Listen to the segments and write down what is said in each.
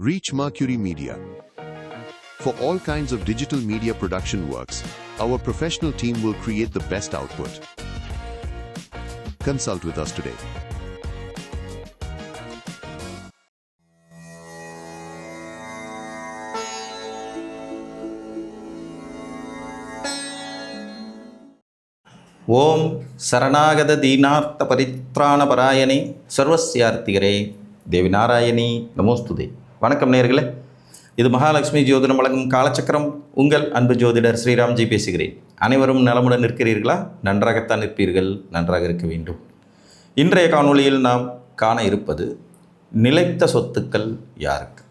Reach Mercury Media. For all kinds of digital media production works, our professional team will create the best output. Consult with us today. ஓம் சரணாகத தீனார்த்த பரித்ராண பராயணே சர்வஸ்யார்த்திகரே தேவி நாராயணி நமோஸ்துதே. வணக்கம் நேயர்களே, இது மகாலட்சுமி ஜோதிடம் வழங்கும் காலச்சக்கரம். உங்கள் அன்பு ஜோதிடர் ஸ்ரீராம்ஜி பேசுகிறேன். அனைவரும் நலமுடன் இருக்கிறீர்களா? நன்றாகத்தான் இருப்பீர்கள், நன்றாக இருக்க வேண்டும். இன்றைய காணொளியில் நாம் காண இருப்பது நிலைத்த சொத்துக்கள் யாருக்கு.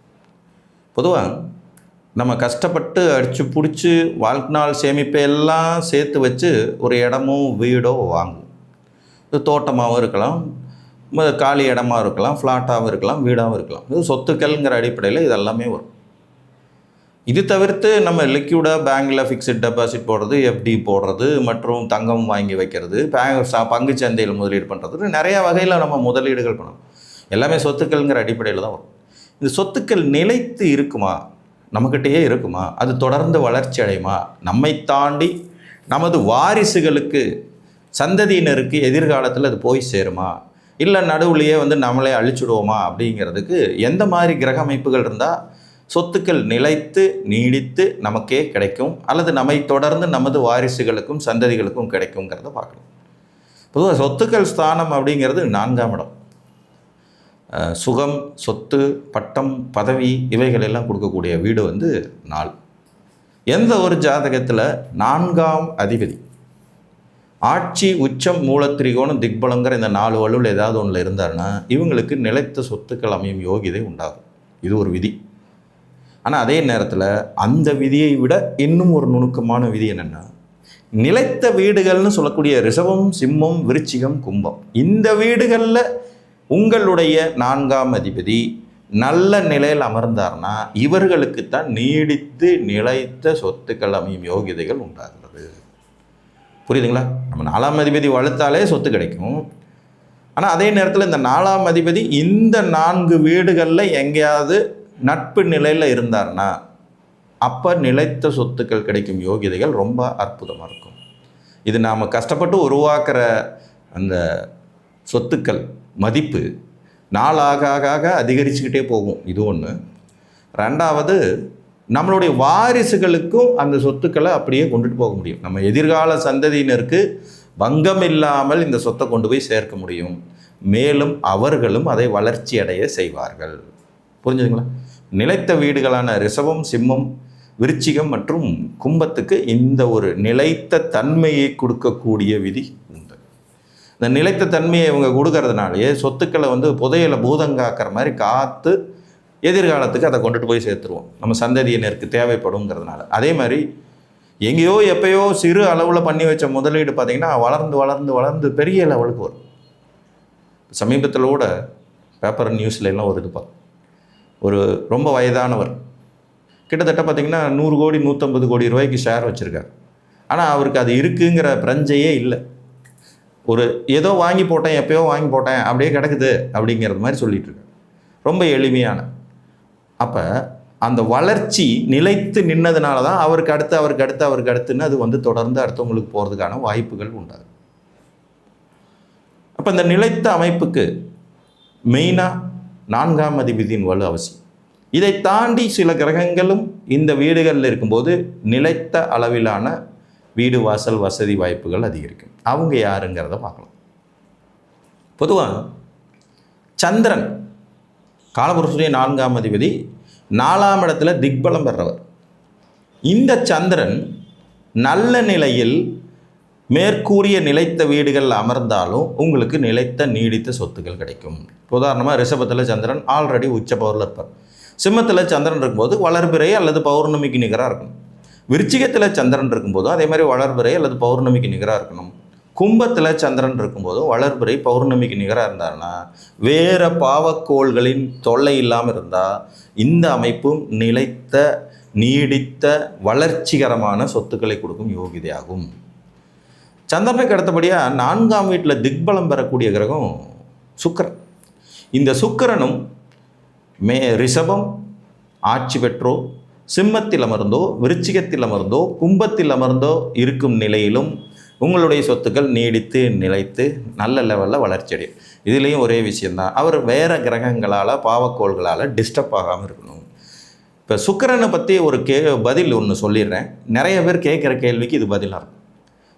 பொதுவாக நம்ம கஷ்டப்பட்டு அடித்து பிடிச்சி வாழ்நாள் சேமிப்பை எல்லாம் சேர்த்து வச்சு ஒரு இடமோ வீடோ வாங்குவோம். இது தோட்டமாகவும் இருக்கலாம், காலி இடமா இருக்கலாம், ஃப்ளாட்டாகவும் இருக்கலாம், வீடாகவும் இருக்கலாம். இது சொத்துக்கள்ங்கிற அடிப்படையில் இதெல்லாமே வரும். இது தவிர்த்து நம்ம லிக்யூடாக பேங்கில் ஃபிக்ஸட் டெபாசிட் போடுறது, எஃப்டி போடுறது மற்றும் தங்கம் வாங்கி வைக்கிறது, பங்கு சந்தையில் முதலீடு பண்ணுறது, நிறையா வகையில் நம்ம முதலீடுகள் பண்ணணும். எல்லாமே சொத்துக்கள்ங்கிற அடிப்படையில் தான் வரும். இந்த சொத்துக்கள் நிலைத்து இருக்குமா, நம்மக்கிட்டேயே இருக்குமா, அது தொடர்ந்து வளர்ச்சி அடையுமா, நம்மை தாண்டி நமது வாரிசுகளுக்கு சந்ததியினருக்கு எதிர்காலத்தில் அது போய் சேருமா, இல்லை நடுவுலையே நம்மளே அழிச்சுடுவோமா அப்படிங்கிறதுக்கு எந்த மாதிரி கிரக அமைப்புகள் இருந்தால் சொத்துக்கள் நிலைத்து நீடித்து நமக்கே கிடைக்கும், அல்லது நம்மை தொடர்ந்து நமது வாரிசுகளுக்கும் சந்ததிகளுக்கும் கிடைக்குங்கிறத பார்க்கணும். பொதுவாக சொத்துக்கள் ஸ்தானம் அப்படிங்கிறது 4ஆம் இடம். சுகம், சொத்து, பட்டம், பதவி இவைகள் எல்லாம் கொடுக்கக்கூடிய வீடு 4. எந்த ஒரு ஜாதகத்தில் 4ஆம் அதிபதி ஆட்சி, உச்சம், மூலத்திரிகோணம், திக்பலங்கிற இந்த 4 வலுவில் ஏதாவது ஒன்றில் இருந்தாருன்னா இவங்களுக்கு நிலைத்த சொத்துக்கள் அமையும் யோகிதை உண்டாகும். இது ஒரு விதி. ஆனால் அதே நேரத்தில் அந்த விதியை விட இன்னும் ஒரு நுணுக்கமான விதி என்னென்னா, நிலைத்த வீடுகள்னு சொல்லக்கூடிய ரிஷபம், சிம்மம், விருச்சிகம், கும்பம், இந்த வீடுகளில் உங்களுடைய 4ஆம் அதிபதி நல்ல நிலையில் அமர்ந்தார்னா இவர்களுக்குத்தான் நீடித்து நிலைத்த சொத்துக்கள் அமையும் யோகிதைகள் உண்டாகிறது. புரியுதுங்களா? நம்ம 4ஆம் அதிபதி வளர்த்தாலே சொத்து கிடைக்கும். ஆனால் அதே நேரத்தில் இந்த 4ஆம் அதிபதி இந்த 4 வீடுகளில் எங்கேயாவது நட்பு நிலையில் இருந்தார்னா அப்போ நிலைத்த சொத்துக்கள் கிடைக்கும் யோகிதைகள் ரொம்ப அற்புதமாக இருக்கும். இது நாம் கஷ்டப்பட்டு உருவாக்குற அந்த சொத்துக்கள் மதிப்பு நாளாக ஆக அதிகரிச்சுக்கிட்டே போகும். இது ஒன்று. ரெண்டாவது, நம்மளுடைய வாரிசுகளுக்கும் அந்த சொத்துக்களை அப்படியே கொண்டுட்டு போக முடியும். நம்ம எதிர்கால சந்ததியினருக்கு பங்கம் இல்லாமல் இந்த சொத்தை கொண்டு போய் சேர்க்க முடியும். மேலும் அவர்களும் அதை வளர்ச்சி அடைய செய்வார்கள். புரிஞ்சுதுங்களா? நிலைத்த வீடுகளான ரிஷபம், சிம்மம், விருச்சிகம் மற்றும் கும்பத்துக்கு இந்த ஒரு நிலைத்த தன்மையை கொடுக்கக்கூடிய விதி உண்டு. இந்த நிலைத்த தன்மையை இவங்க கொடுக்கறதுனாலேயே சொத்துக்களை புதையலை பூதங்காக்கிற மாதிரி காத்து எதிர்காலத்துக்கு அதை கொண்டுட்டு போய் சேர்த்துருவோம். நம்ம சந்ததியினருக்கு தேவைப்படுங்கிறதுனால. அதே மாதிரி எங்கேயோ எப்பயோ சிறு அளவில் பண்ணி வச்ச முதலீடு பார்த்திங்கன்னா வளர்ந்து வளர்ந்து வளர்ந்து பெரிய லெவலுக்கு வரும். சமீபத்தில் கூட பேப்பர் நியூஸ்ல எல்லாம் வருதுப்பா, ஒரு ரொம்ப வயதானவர் கிட்டத்தட்ட பார்த்திங்கன்னா 100 கோடி 150 கோடி ரூபாய்க்கு ஷேர் வச்சுருக்கார். ஆனால் அவருக்கு அது இருக்குங்கிற பிரஞ்சையே இல்லை. ஒரு ஏதோ வாங்கி போட்டேன், எப்பயோ வாங்கி போட்டேன், அப்படியே கிடக்குது அப்படிங்கிறது மாதிரி சொல்லிட்டு இருக்காரு. ரொம்ப எளிமையான. அப்போ அந்த வளர்ச்சி நிலைத்து நின்னதுனால தான் அவருக்கு அடுத்துன்னு அது தொடர்ந்து அடுத்தவங்களுக்கு போகிறதுக்கான வாய்ப்புகள் உண்டாகும். அப்போ இந்த நிலைத்த அமைப்புக்கு மெயினாக 4ஆம் அதிபதியின் வலு அவசியம். இதை தாண்டி சில கிரகங்களும் இந்த வீடுகளில் இருக்கும்போது நிலைத்த அளவிலான வீடு, வாசல், வசதி வாய்ப்புகள் அதிகரிக்கும். அவங்க யாருங்கிறத பார்க்கலாம். பொதுவாக சந்திரன் காலபுருஷனுடைய 4ஆம் அதிபதி 4ஆம் இடத்துல திக்பலம் பெறவர். இந்த சந்திரன் நல்ல நிலையில் மேற்கூறிய நிலைத்த வீடுகள் அமர்ந்தாலும் உங்களுக்கு நிலைத்த நீடித்த சொத்துக்கள் கிடைக்கும். உதாரணமாக ரிஷபத்தில் சந்திரன் ஆல்ரெடி உச்ச பவரில் இருப்பார். சிம்மத்தில் சந்திரன் இருக்கும்போது வளர்பிறை அல்லது பௌர்ணமிக்கு நிகராக இருக்கணும். விருச்சிகத்தில் சந்திரன் இருக்கும்போதும் அதே மாதிரி வளர்பிறை அல்லது பௌர்ணமிக்கு நிகராக இருக்கணும். கும்பத்தில் சந்திரன் இருக்கும்போதும் வளர்பிறை பௌர்ணமிக்கு நிகராக இருந்தாருன்னா வேறு பாவக்கோள்களின் தொல்லை இல்லாமல் இருந்தால் இந்த அமைப்பும் நிலைத்த நீடித்த வளர்ச்சிகரமான சொத்துக்களை கொடுக்கும் யோகிதையாகும். சந்திரனுக்கு அடுத்தபடியாக 4ஆம் வீட்டில் திக்பலம் பெறக்கூடிய கிரகம் சுக்கிரன். இந்த சுக்கிரனும் ரிஷபம், ஆட்சி பெற்றோ சிம்மத்தில் அமர்ந்தோ விருச்சிகத்தில் அமர்ந்தோ கும்பத்தில் அமர்ந்தோ இருக்கும் நிலையிலும் உங்களுடைய சொத்துக்கள் நீடித்து நிலைத்து நல்ல லெவலில் வளர்ச்சி அடையும். இதுலேயும் ஒரே விஷயந்தான், அவர் வேறு கிரகங்களால் பாவக்கோள்களால் டிஸ்டர்ப் ஆகாமல் இருக்கணும். இப்போ சுக்கிரனை பற்றி ஒரு பதில் ஒன்று சொல்லிடுறேன். நிறைய பேர் கேட்குற கேள்விக்கு இது பதிலாக இருக்கும்.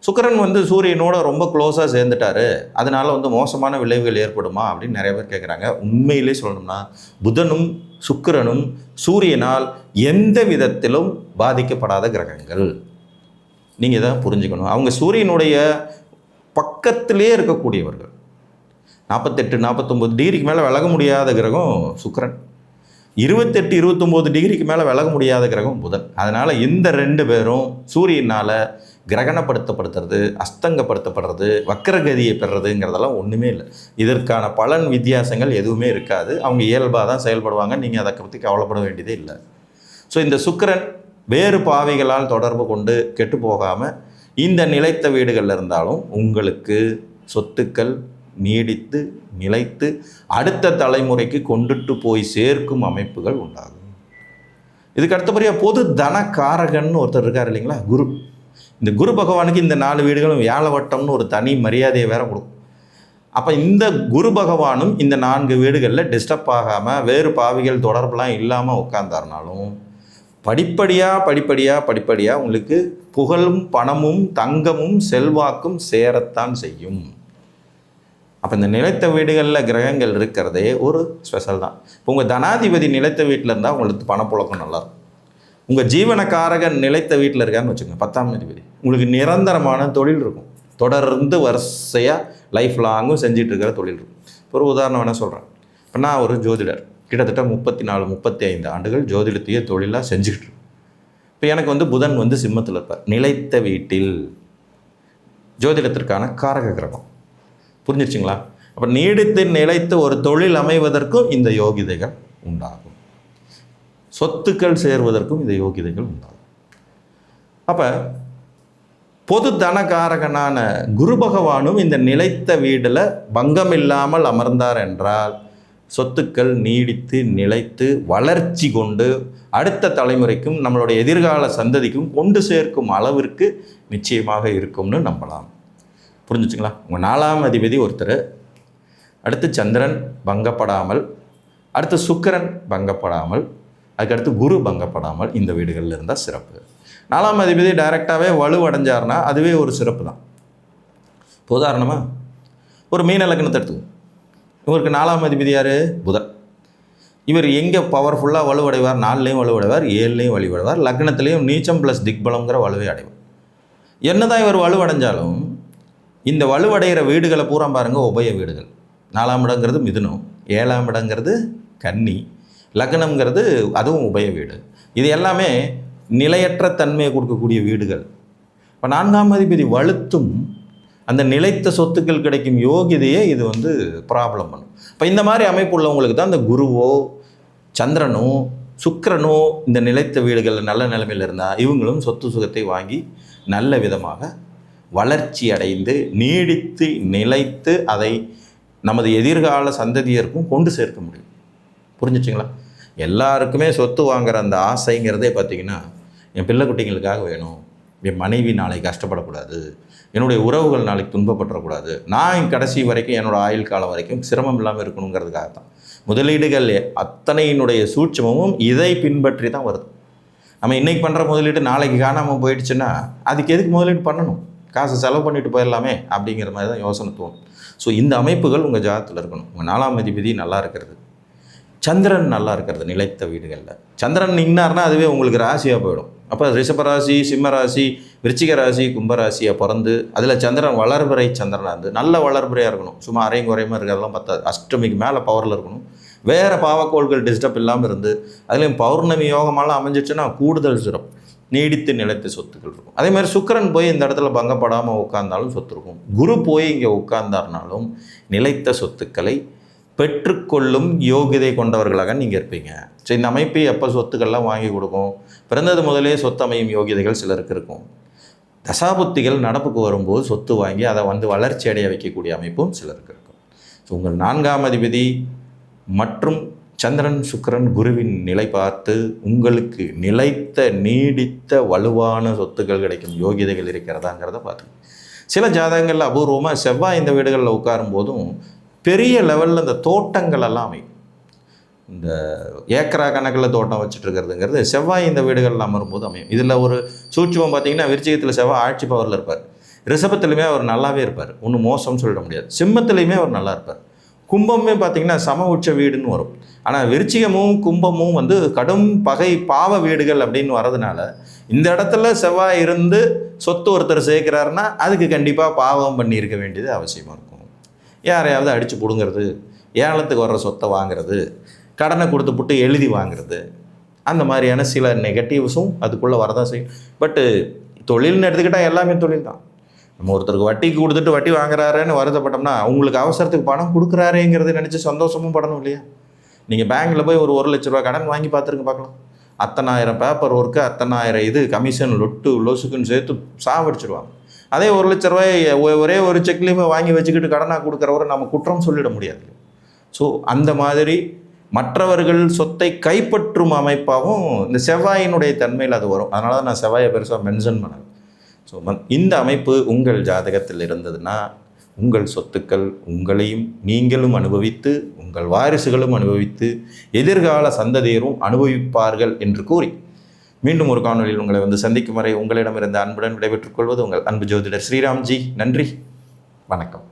சுக்கிரன் சூரியனோட ரொம்ப க்ளோஸாக சேர்ந்துட்டார், அதனால் மோசமான விளைவுகள் ஏற்படுமா அப்படின்னு நிறைய பேர் கேட்குறாங்க. உண்மையிலே சொல்லணும்னா புதனும் சுக்கிரனும் சூரியனால் எந்த விதத்திலும் பாதிக்கப்படாத கிரகங்கள். நீங்கள் இதை புரிஞ்சுக்கணும். அவங்க சூரியனுடைய பக்கத்திலே இருக்கக்கூடியவர்கள். 48-49 டிகிரிக்கு மேலே விலக முடியாத கிரகம் சுக்கிரன். 28-29 டிகிரிக்கு மேலே விலக முடியாத கிரகம் புதன். அதனால் இந்த 2 பேரும் சூரியனால் கிரகணப்படுத்தப்படுத்துறது, அஸ்தங்கப்படுத்தப்படுறது, வக்கரகதியை பெறுறதுங்கிறதெல்லாம் ஒன்றுமே இல்லை. இதற்கான பலன் வித்தியாசங்கள் எதுவுமே இருக்காது. அவங்க இயல்பாக தான் செயல்படுவாங்க. நீங்கள் அதை பற்றி கவலைப்பட வேண்டியதே இல்லை. ஸோ இந்த சுக்கிரன் வேறு பாவிகளால் தொடர்பு கொண்டு கெட்டு போகாமல் இந்த நிலைத்த வீடுகளில் இருந்தாலும் உங்களுக்கு சொத்துக்கள் நீடித்து நிலைத்து அடுத்த தலைமுறைக்கு கொண்டுட்டு போய் சேர்க்கும் அமைப்புகள் உண்டாகும். இதுக்கு அடுத்தபடியாக பொது தனக்காரகன் ஒருத்தர் இருக்கார் இல்லைங்களா, குரு. இந்த குரு பகவானுக்கு இந்த 4 வீடுகளும் வியாழவட்டம்னு ஒரு தனி மரியாதையை வேற கொடுக்கும். அப்போ இந்த குரு பகவானும் இந்த 4 வீடுகளில் டிஸ்டர்ப் ஆகாமல் வேறு பாவிகள் தொடர்புலாம் இல்லாமல் உட்கார்ந்தாருனாலும் படிப்படியாக உங்களுக்கு புகழும் பணமும் தங்கமும் செல்வாக்கும் சேரத்தான் செய்யும். அப்போ இந்த நிலைத்த வீடுகளில் கிரகங்கள் இருக்கிறதே ஒரு ஸ்பெஷல் தான். இப்போ உங்கள் தனாதிபதி நிலைத்த வீட்டில் இருந்தால் உங்களுக்கு பணப்புழக்கம் நல்லாயிருக்கும். உங்கள் ஜீவனக்காரகன் நிலைத்த வீட்டில் இருக்கான்னு வச்சுக்கோங்க, 10ஆம் அதிபதி, உங்களுக்கு நிரந்தரமான தொழில் இருக்கும். தொடர்ந்து வரிசையாக லைஃப் லாங்கும் செஞ்சிட்டு இருக்கிற தொழில் இருக்கும். ஒரு உதாரணம் வேணால் சொல்கிறேன். இப்போ நான் ஒரு ஜோதிடர், கிட்டத்தட்ட 34-35 ஆண்டுகள் ஜோதிடத்தையே தொழிலாக செஞ்சுக்கிட்டு இருக்கேன். இப்போ எனக்கு புதன் சிம்மத்தில் இருப்பார். நிலைத்த வீட்டில் ஜோதிடத்திற்கான காரக கிரகம். புரிஞ்சிருச்சுங்களா? அப்போ நீடித்து நிலைத்து ஒரு தொழில் அமைவதற்கும் இந்த யோகிதைகள் உண்டாகும். சொத்துக்கள் சேர்வதற்கும் இந்த யோகிதைகள் உண்டாகும். அப்போ பொது தனகாரகனான குரு பகவானும் இந்த நிலைத்த வீடில் பங்கம் இல்லாமல் அமர்ந்தார் என்றால் சொத்துக்கள் நீடித்து நிலைத்து வளர்ச்சி கொண்டு அடுத்த தலைமுறைக்கும் நம்மளுடைய எதிர்கால சந்ததிக்கும் கொண்டு சேர்க்கும் அளவிற்கு நிச்சயமாக இருக்கும்னு நம்பலாம். புரிஞ்சுச்சுங்களா? உங்கள் 4ஆம் அதிபதி ஒருத்தர், அடுத்து சந்திரன் பங்கப்படாமல், அடுத்து சுக்கிரன் பங்கப்படாமல், அதுக்கடுத்து குரு பங்கப்படாமல் இந்த வீடுகளில் இருந்தால் சிறப்பு. 4ஆம் அதிபதி டைரெக்டாகவே வலுவடைஞ்சார்னா அதுவே ஒரு சிறப்பு தான். இப்போ உதாரணமாக ஒரு மீன லக்னத்தை எடுத்துக்கோங்க. இவருக்கு 4ஆம் அதிபதி யார்? புதன். இவர் எங்கே பவர்ஃபுல்லாக வலுவடைவார்? 4லேயும் வலுவடைவார், 7லேயும் வலுவடைவார், லக்னத்திலையும் நீச்சம் ப்ளஸ் திக்பலங்கிற வலுவை அடைவார். என்னதான் இவர் வலுவடைஞ்சாலும் இந்த வலுவடைகிற வீடுகளை பூரா பாருங்கள் உபய வீடுகள். 4ஆம் இடங்கிறது மிதுனம், 7ஆம் இடங்கிறது கன்னி, லக்னம்ங்கிறது அதுவும் உபய வீடு. இது எல்லாமே நிலையற்ற தன்மையை கொடுக்கக்கூடிய வீடுகள். இப்போ 4ஆம் அதிபதி வலுத்தும் அந்த நிலைத்த சொத்துக்கள் கிடைக்கும் யோகிதையே இது ப்ராப்ளம் பண்ணும். இப்போ இந்த மாதிரி அமைப்பு உள்ளவங்களுக்கு தான் இந்த குருவோ சந்திரனோ சுக்கிரனோ இந்த நிலைத்த வீடுகளில் நல்ல நிலைமையில் இருந்தால் இவங்களும் சொத்து சுகத்தை வாங்கி நல்ல விதமாக வளர்ச்சி அடைந்து நீடித்து நிலைத்து அதை நமது எதிர்கால சந்ததியருக்கும் கொண்டு சேர்க்க முடியும். புரிஞ்சிச்சிங்களா? எல்லாருக்குமே சொத்து வாங்குகிற அந்த ஆசைங்கிறதே பார்த்திங்கன்னா, என் பிள்ளை குட்டிங்களுக்காக வேணும், என் மனைவி நாளைக்கு கஷ்டப்படக்கூடாது, என்னுடைய உறவுகள் நாளைக்கு துன்பப்படக்கூடாது, நான் கடைசி வரைக்கும் என்னோடய ஆயுள் காலம் வரைக்கும் சிரமம் இல்லாமல் இருக்கணுங்கிறதுக்காக தான். முதலீடுகள் அத்தனையினுடைய சூட்சமும் இதை பின்பற்றி தான் வருது. நம்ம இன்றைக்கி பண்ணுற முதலீடு நாளைக்கு காணாமல் போயிடுச்சுன்னா அதுக்கு எதுக்கு முதலீடு பண்ணணும்? காசு செலவு பண்ணிட்டு போயிடலாமே அப்படிங்கிற மாதிரி தான் யோசனை தோணும். ஸோ இந்த அமைப்புகள் உங்கள் ஜாதகத்தில் இருக்கணும். உங்கள் 4ஆம் அதிபதி நல்லா இருக்கிறது, சந்திரன் நல்லா இருக்கிறது நிலைத்த வீடுகளில். சந்திரன் நின்னார்னா அதுவே உங்களுக்கு ராசியாக போயிடும். அப்போ ரிஷபராசி, சிம்மராசி, விருச்சிக ராசி, கும்பராசியாக பிறந்து அதில் சந்திரன் வளர்பிறை சந்திரனாக இருந்து நல்ல வளர்பிறையாக இருக்கணும். சும்மா அரையும் குறையுமா இருக்கிறதெல்லாம் பத்தாது. அஷ்டமிக்கு மேலே பவரில் இருக்கணும். வேறு பாவக்கோள்கள் டிஸ்டர்ப் இல்லாமல் இருந்து அதுலேயும் பௌர்ணமி யோகமெல்லாம் அமைஞ்சிச்சுன்னா கூடுதல் சிறப்பு. நீடித்து நிலைத்த சொத்துக்கள் இருக்கும். அதே மாதிரி சுக்கிரன் போய் இந்த இடத்துல பங்கப்படாமல் உட்கார்ந்தாலும் சொத்து இருக்கும். குரு போய் இங்கே உட்கார்ந்தார்னாலும் நிலைத்த சொத்துக்களை பெற்றுக்கொள்ளும் யோகிதை கொண்டவர்களாக நீங்கள் இருப்பீங்க. ஸோ இந்த அமைப்பு எப்போ சொத்துக்கள்லாம் வாங்கி கொடுக்கும்? பிறந்தது முதலே சொத்து அமையும் யோகிதைகள் சிலருக்கு இருக்கும். தசாபுத்திகள் நடப்புக்கு வரும்போது சொத்து வாங்கி அதை வளர்ச்சி அடைய வைக்கக்கூடிய அமைப்பும் சிலருக்கு இருக்கும். ஸோ உங்கள் 4ஆம் அதிபதி மற்றும் சந்திரன் சுக்கிரன் குருவின் நிலை பார்த்து உங்களுக்கு நிலைத்த நீடித்த வலுவான சொத்துக்கள் கிடைக்கும் யோகிதைகள் இருக்கிறதாங்கிறத பார்த்து. சில ஜாதகங்களில் அபூர்வமாக செவ்வாய் இந்த வீடுகளில் உட்காரும் போதும் பெரிய லெவலில் இந்த தோட்டங்கள் எல்லாம் அமையும். இந்த ஏக்கரா கணக்கில் தோட்டம் வச்சுட்டு இருக்கிறதுங்கிறது செவ்வாய் இந்த வீடுகளில் அமரும்போது அமையும். இதில் ஒரு சூட்சுமம் பார்த்தீங்கன்னா, விருச்சிகத்தில் செவ்வாய் ஆட்சி பவரில் இருப்பார், ரிஷபத்துலையுமே அவர் நல்லாவே இருப்பார், ஒன்றும் மோசம்னு சொல்லிட முடியாது, சிம்மத்துலேயுமே அவர் நல்லா இருப்பார், கும்பமே பார்த்திங்கன்னா சம உச்ச வீடுன்னு வரும். ஆனால் விருச்சிகமும் கும்பமும் வந்து கடும் பகை பாவ வீடுகள் அப்படின்னு வர்றதுனால இந்த இடத்துல செவ்வாய் இருந்து சொத்து ஒருத்தர் சேர்க்கிறாருன்னா அதுக்கு கண்டிப்பாக பாவம் பண்ணியிருக்க வேண்டியது அவசியமாக இருக்கும். யாரையாவது அடித்து பிடுங்கிறது, ஏலத்துக்கு வர்ற சொத்தை வாங்கிறது, கடனை கொடுத்து புட்டு எழுதி வாங்கிறது, அந்த மாதிரியான சில நெகட்டிவ்ஸும் அதுக்குள்ளே வரதான் செய்யும். பட்டு தொழில்னு எடுத்துக்கிட்டால் எல்லாமே தொழில் தான். நம்ம ஒருத்தருக்கு வட்டிக்கு கொடுத்துட்டு வட்டி வாங்குறாருன்னு வருத்தப்பட்டோம்னா அவங்களுக்கு அவசரத்துக்கு பணம் கொடுக்குறாருங்கிறத நினச்சி சந்தோஷமும் படணும் இல்லையா? நீங்கள் பேங்க்கில் போய் ஒரு 1 லட்ச ரூபா கடன் வாங்கி பார்த்துருங்க பார்க்கலாம். அத்தனாயிரம் பேப்பர் ஒர்க்கு, அத்தனாயிரம் இது கமிஷன் லொட்டு லொசுக்குன்னு சேர்த்து சாவடிச்சிடுவாங்க. அதே 1 லட்ச ரூபாய் ஒரே ஒரு செக்லேயுமே வாங்கி வச்சுக்கிட்டு கடனாக கொடுக்குறவரை நம்ம குற்றம் சொல்லிட முடியாது. ஸோ அந்த மாதிரி மற்றவர்கள் சொத்தை கைப்பற்றும் அமைப்பாகவும் இந்த செவ்வாயினுடைய தன்மையில் அது வரும். அதனால தான் நான் செவ்வாயை பெருசாக மென்ஷன் பண்ணேன். ஸோ இந்த அமைப்பு உங்கள் ஜாதகத்தில் இருந்ததுன்னா உங்கள் சொத்துக்கள் உங்களையும் நீங்களும் அனுபவித்து உங்கள் வாரிசுகளும் அனுபவித்து எதிர்கால சந்ததியரும் அனுபவிப்பார்கள் என்று கூறி மீண்டும் ஒரு காணொலியில் உங்களை வந்து சந்திக்கும் வரை உங்களிடமிருந்து அன்புடன் விடைபெற்றுக் கொள்வது உங்கள் அன்பு ஜோதிடர் ஸ்ரீராம்ஜி. நன்றி, வணக்கம்.